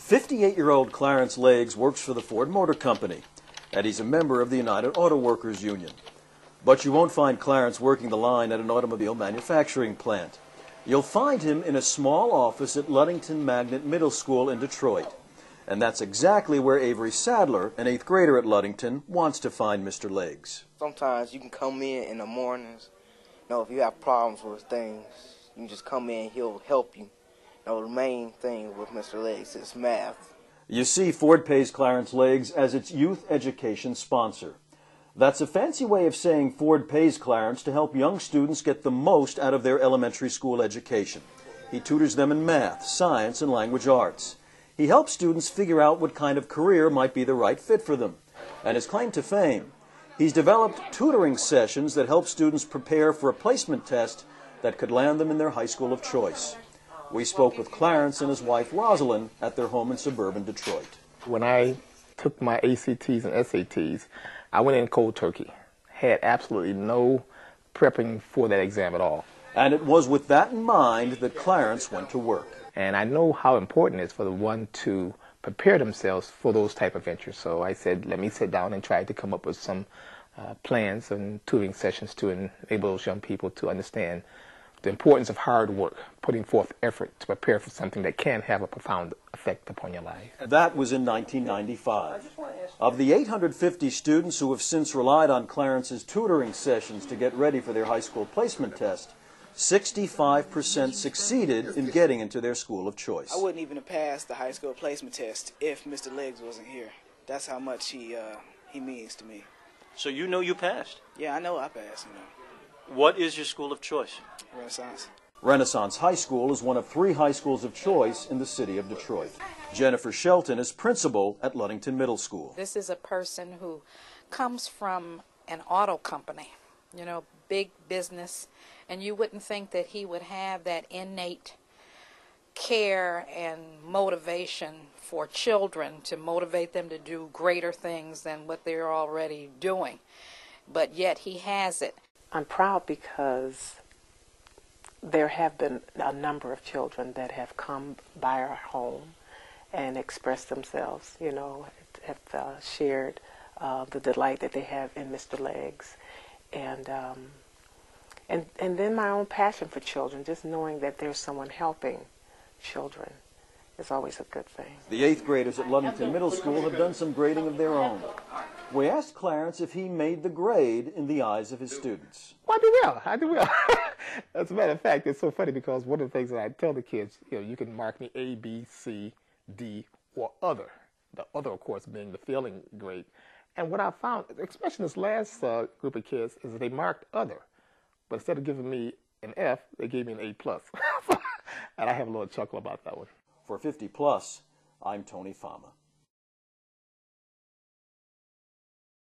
58-year-old Clarence Legs works for the Ford Motor Company, and he's a member of the United Auto Workers Union. But you won't find Clarence working the line at an automobile manufacturing plant. You'll find him in a small office at Ludington Magnet Middle School in Detroit. And that's exactly where Avery Sadler, an 8th grader at Ludington, wants to find Mr. Legs. Sometimes you can come in the mornings. If you have problems with things, you can just come in, he'll help you. The main thing with Mr. Legs is math. You see, Ford pays Clarence Legs as its youth education sponsor. That's a fancy way of saying Ford pays Clarence to help young students get the most out of their elementary school education. He tutors them in math, science, and language arts. He helps students figure out what kind of career might be the right fit for them. And his claim to fame, he's developed tutoring sessions that help students prepare for a placement test that could land them in their high school of choice. We spoke with Clarence and his wife Rosalind at their home in suburban Detroit. When I took my ACTs and SATs, I went in cold turkey. Had absolutely no prepping for that exam at all. And it was with that in mind that Clarence went to work. And I know how important it is for the one to prepare themselves for those type of ventures. So I said, let me sit down and try to come up with some plans and tutoring sessions to enable those young people to understand the importance of hard work, putting forth effort to prepare for something that can have a profound effect upon your life. That was in 1995. Of the 850 students who have since relied on Clarence's tutoring sessions to get ready for their high school placement test, 65% succeeded in getting into their school of choice. I wouldn't even have passed the high school placement test if Mr. Legs wasn't here. That's how much he means to me. So you know you passed? Yeah, I know I passed, What is your school of choice? Renaissance. Renaissance High School is one of 3 high schools of choice in the city of Detroit. Jennifer Shelton is principal at Ludington Middle School. This is a person who comes from an auto company, big business, and you wouldn't think that he would have that innate care and motivation for children to motivate them to do greater things than what they're already doing. But yet he has it. I'm proud because there have been a number of children that have come by our home and expressed themselves, have shared the delight that they have in Mr. Legs. And then my own passion for children, just knowing that there's someone helping children is always a good thing. The 8th graders at Ludington Middle School have done some grading of their own. We asked Clarence if he made the grade in the eyes of his students. Well, I do well. As a matter of fact, it's so funny because one of the things that I tell the kids, you can mark me A, B, C, D, or other. The other, of course, being the failing grade. And what I found, especially this last group of kids, is that they marked other. But instead of giving me an F, they gave me an A+. And I have a little chuckle about that one. For 50 Plus, I'm Tony Fama.